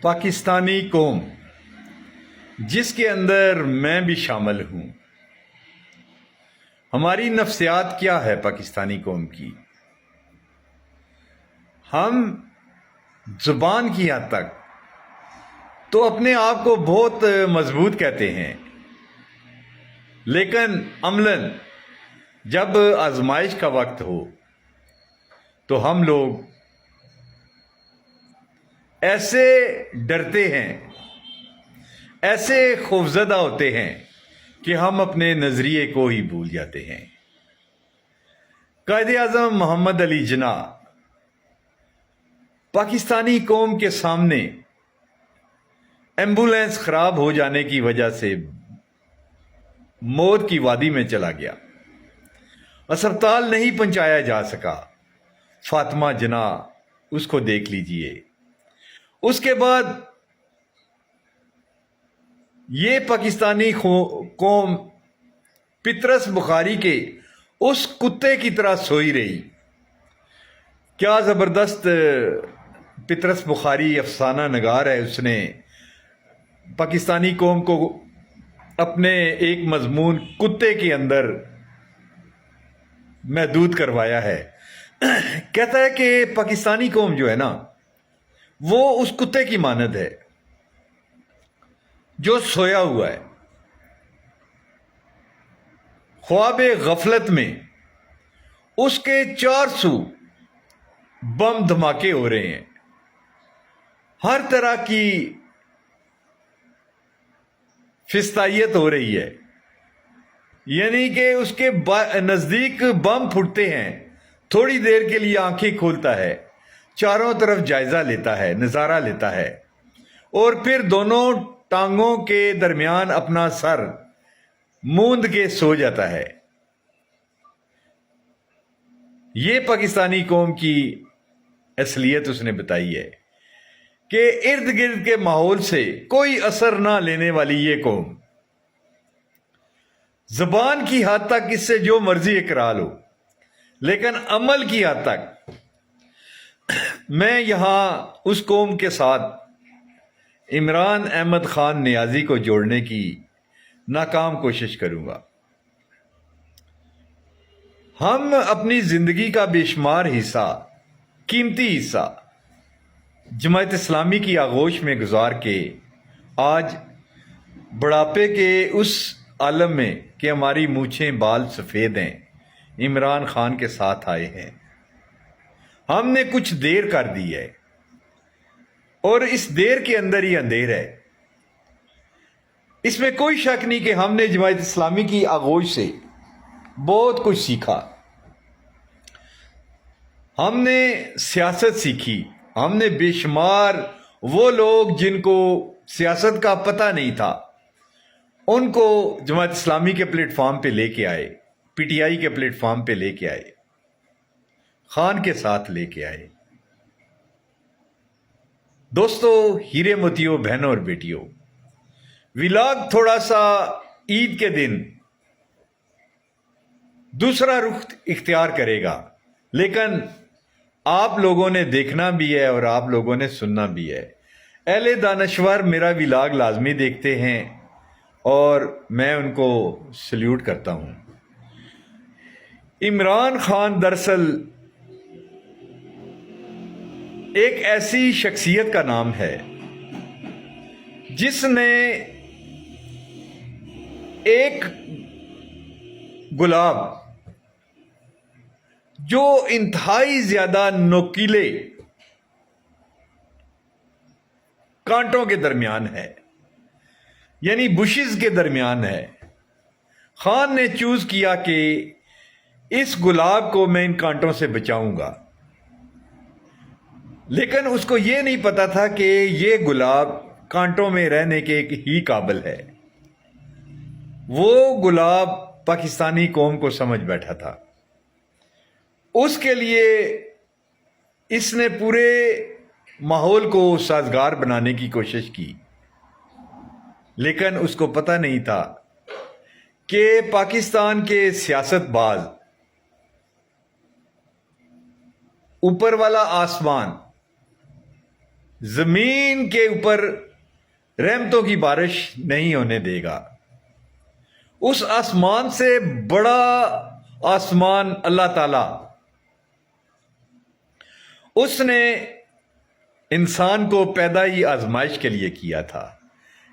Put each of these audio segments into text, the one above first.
پاکستانی قوم جس کے اندر میں بھی شامل ہوں، ہماری نفسیات کیا ہے پاکستانی قوم کی؟ ہم زبان کی حد تک تو اپنے آپ کو بہت مضبوط کہتے ہیں، لیکن عملاً جب آزمائش کا وقت ہو تو ہم لوگ ایسے ڈرتے ہیں، ایسے خوفزدہ ہوتے ہیں کہ ہم اپنے نظریے کو ہی بھول جاتے ہیں۔ قائد اعظم محمد علی جناح پاکستانی قوم کے سامنے ایمبولینس خراب ہو جانے کی وجہ سے موت کی وادی میں چلا گیا، اسپتال نہیں پہنچایا جا سکا۔ فاطمہ جناح اس کو دیکھ لیجئے۔ اس کے بعد یہ پاکستانی قوم پطرس بخاری کے اس کتے کی طرح سوئی رہی۔ کیا زبردست پطرس بخاری افسانہ نگار ہے، اس نے پاکستانی قوم کو اپنے ایک مضمون کتے کے اندر محدود کروایا ہے۔ کہتا ہے کہ پاکستانی قوم جو ہے نا، وہ اس کتے کی مانند ہے جو سویا ہوا ہے، خواب غفلت میں اس کے چار سو بم دھماکے ہو رہے ہیں، ہر طرح کی فستائیت ہو رہی ہے، یعنی کہ اس کے نزدیک بم پھٹتے ہیں، تھوڑی دیر کے لیے آنکھیں کھولتا ہے، چاروں طرف جائزہ لیتا ہے، نظارہ لیتا ہے، اور پھر دونوں ٹانگوں کے درمیان اپنا سر موند کے سو جاتا ہے۔ یہ پاکستانی قوم کی اصلیت اس نے بتائی ہے کہ ارد گرد کے ماحول سے کوئی اثر نہ لینے والی یہ قوم زبان کی حد تک اس سے جو مرضی اقرار لو، لیکن عمل کی حد تک میں یہاں اس قوم کے ساتھ عمران احمد خان نیازی کو جوڑنے کی ناکام کوشش کروں گا۔ ہم اپنی زندگی کا بے شمار حصہ، قیمتی حصہ جماعت اسلامی کی آغوش میں گزار کے آج بڑھاپے کے اس عالم میں کہ ہماری مونچھیں بال سفید ہیں، عمران خان کے ساتھ آئے ہیں۔ ہم نے کچھ دیر کر دی ہے، اور اس دیر کے اندر ہی اندھیر ہے۔ اس میں کوئی شک نہیں کہ ہم نے جماعت اسلامی کی آغوش سے بہت کچھ سیکھا۔ ہم نے سیاست سیکھی، ہم نے بے شمار وہ لوگ جن کو سیاست کا پتہ نہیں تھا ان کو جماعت اسلامی کے پلیٹ فارم پہ لے کے آئے، پی ٹی آئی کے پلیٹ فارم پہ لے کے آئے، خان کے ساتھ لے کے آئے۔ دوستو، ہیرے موتیوں، بہنوں اور بیٹیوں، ولاگ تھوڑا سا عید کے دن دوسرا رخ اختیار کرے گا، لیکن آپ لوگوں نے دیکھنا بھی ہے اور آپ لوگوں نے سننا بھی ہے۔ اہل دانشور میرا ولاگ لازمی دیکھتے ہیں اور میں ان کو سلیوٹ کرتا ہوں۔ عمران خان دراصل ایک ایسی شخصیت کا نام ہے جس نے ایک گلاب جو انتہائی زیادہ نوکیلے کانٹوں کے درمیان ہے، یعنی بشز کے درمیان ہے، خان نے چوز کیا کہ اس گلاب کو میں ان کانٹوں سے بچاؤں گا، لیکن اس کو یہ نہیں پتا تھا کہ یہ گلاب کانٹوں میں رہنے کے ہی قابل ہے۔ وہ گلاب پاکستانی قوم کو سمجھ بیٹھا تھا۔ اس کے لیے اس نے پورے ماحول کو سازگار بنانے کی کوشش کی، لیکن اس کو پتہ نہیں تھا کہ پاکستان کے سیاست باز اوپر والا آسمان زمین کے اوپر رحمتوں کی بارش نہیں ہونے دے گا۔ اس آسمان سے بڑا آسمان اللہ تعالی، اس نے انسان کو پیدا ہی آزمائش کے لیے کیا تھا۔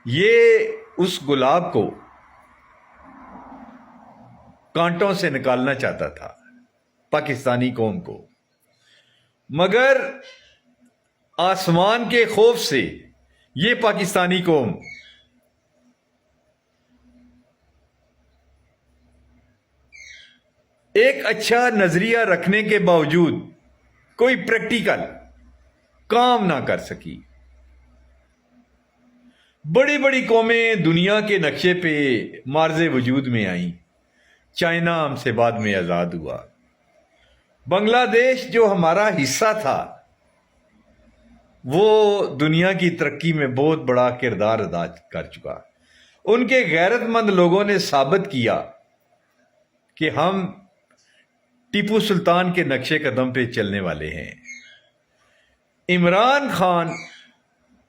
یہ اس گلاب کو کانٹوں سے نکالنا چاہتا تھا، پاکستانی قوم کو، مگر آسمان کے خوف سے یہ پاکستانی قوم ایک اچھا نظریہ رکھنے کے باوجود کوئی پریکٹیکل کام نہ کر سکی۔ بڑی بڑی قومیں دنیا کے نقشے پہ معرض وجود میں آئیں۔ چائنا ہم سے بعد میں آزاد ہوا۔ بنگلہ دیش جو ہمارا حصہ تھا وہ دنیا کی ترقی میں بہت بڑا کردار ادا کر چکا۔ ان کے غیرت مند لوگوں نے ثابت کیا کہ ہم ٹیپو سلطان کے نقشے قدم پہ چلنے والے ہیں۔ عمران خان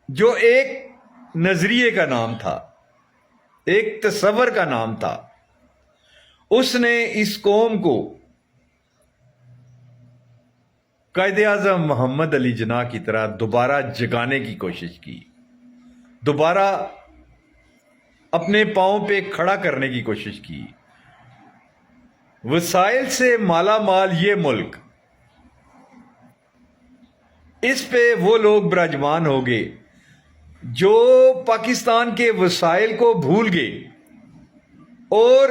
جو ایک نظریے کا نام تھا، ایک تصور کا نام تھا، اس نے اس قوم کو قائد اعظم محمد علی جناح کی طرح دوبارہ جگانے کی کوشش کی، دوبارہ اپنے پاؤں پہ کھڑا کرنے کی کوشش کی۔ وسائل سے مالا مال یہ ملک، اس پہ وہ لوگ براجمان ہو گئے جو پاکستان کے وسائل کو بھول گئے اور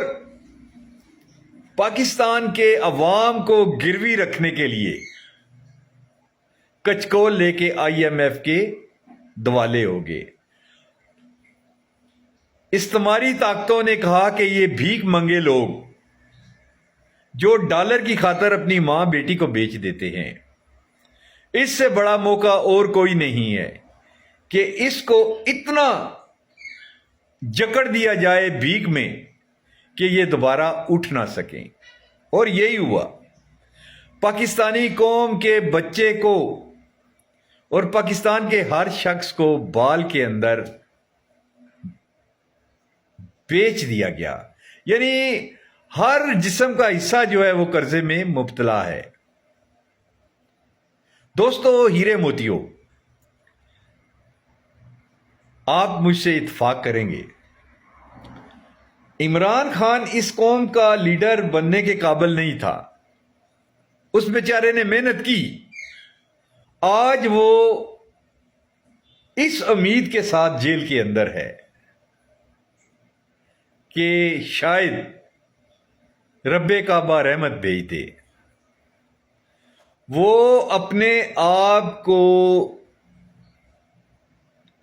پاکستان کے عوام کو گروی رکھنے کے لیے کچکول لے کے IMF کے دوالے ہو گئے۔ استعماری طاقتوں نے کہا کہ یہ بھیک منگے لوگ جو ڈالر کی خاطر اپنی ماں بیٹی کو بیچ دیتے ہیں، اس سے بڑا موقع اور کوئی نہیں ہے کہ اس کو اتنا جکڑ دیا جائے بھیک میں کہ یہ دوبارہ اٹھ نہ سکیں۔ اور یہی ہوا۔ پاکستانی قوم کے بچے کو اور پاکستان کے ہر شخص کو بال کے اندر بیچ دیا گیا، یعنی ہر جسم کا حصہ جو ہے وہ قرضے میں مبتلا ہے۔ دوستو، ہیرے موتیو، آپ مجھ سے اتفاق کریں گے، عمران خان اس قوم کا لیڈر بننے کے قابل نہیں تھا۔ اس بیچارے نے محنت کی، آج وہ اس امید کے ساتھ جیل کے اندر ہے کہ شاید رب کعبہ رحمت بھیج دے۔ وہ اپنے آپ کو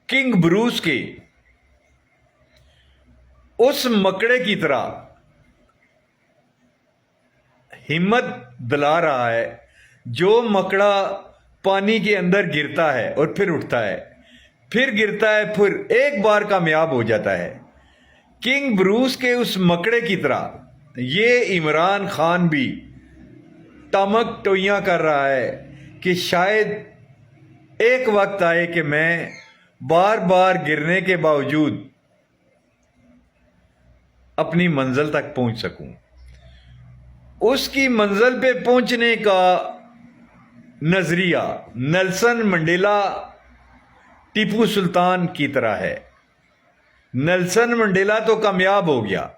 کنگ بروس کے اس مکڑے کی طرح ہمت دلا رہا ہے جو مکڑا پانی کے اندر گرتا ہے اور پھر اٹھتا ہے، پھر گرتا ہے، پھر ایک بار کامیاب ہو جاتا ہے۔ کنگ بروس کے اس مکڑے کی طرح یہ عمران خان بھی ٹمک ٹوئیاں کر رہا ہے کہ شاید ایک وقت آئے کہ میں بار بار گرنے کے باوجود اپنی منزل تک پہنچ سکوں۔ اس کی منزل پہ پہنچنے کا نظریہ نیلسن منڈیلا ٹیپو سلطان کی طرح ہے۔ نیلسن منڈیلا تو کامیاب ہو گیا،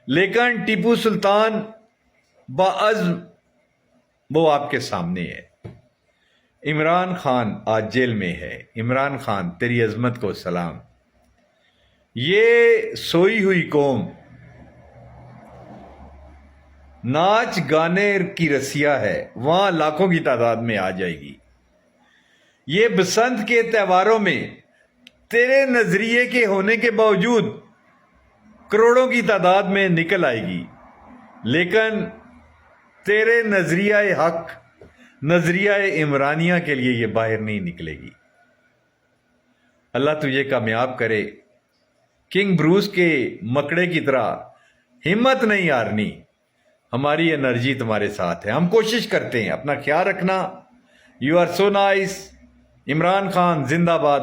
لیکن ٹیپو سلطان باعزم وہ آپ کے سامنے ہے۔ عمران خان آج جیل میں ہے۔ عمران خان، تیری عظمت کو سلام۔ یہ سوئی ہوئی قوم ناچ گانے کی رسیا ہے، وہاں لاکھوں کی تعداد میں آ جائے گی۔ یہ بسنت کے تہواروں میں تیرے نظریے کے ہونے کے باوجود کروڑوں کی تعداد میں نکل آئے گی، لیکن تیرے نظریہ حق، نظریہ عمرانیہ کے لیے یہ باہر نہیں نکلے گی۔ اللہ تجھے کامیاب کرے۔ کنگ بروس کے مکڑے کی طرح ہمت نہیں ہارنی، ہماری انرجی تمہارے ساتھ ہے، ہم کوشش کرتے ہیں۔ اپنا خیال رکھنا۔ You are so nice. Imran Khan زندہ باد.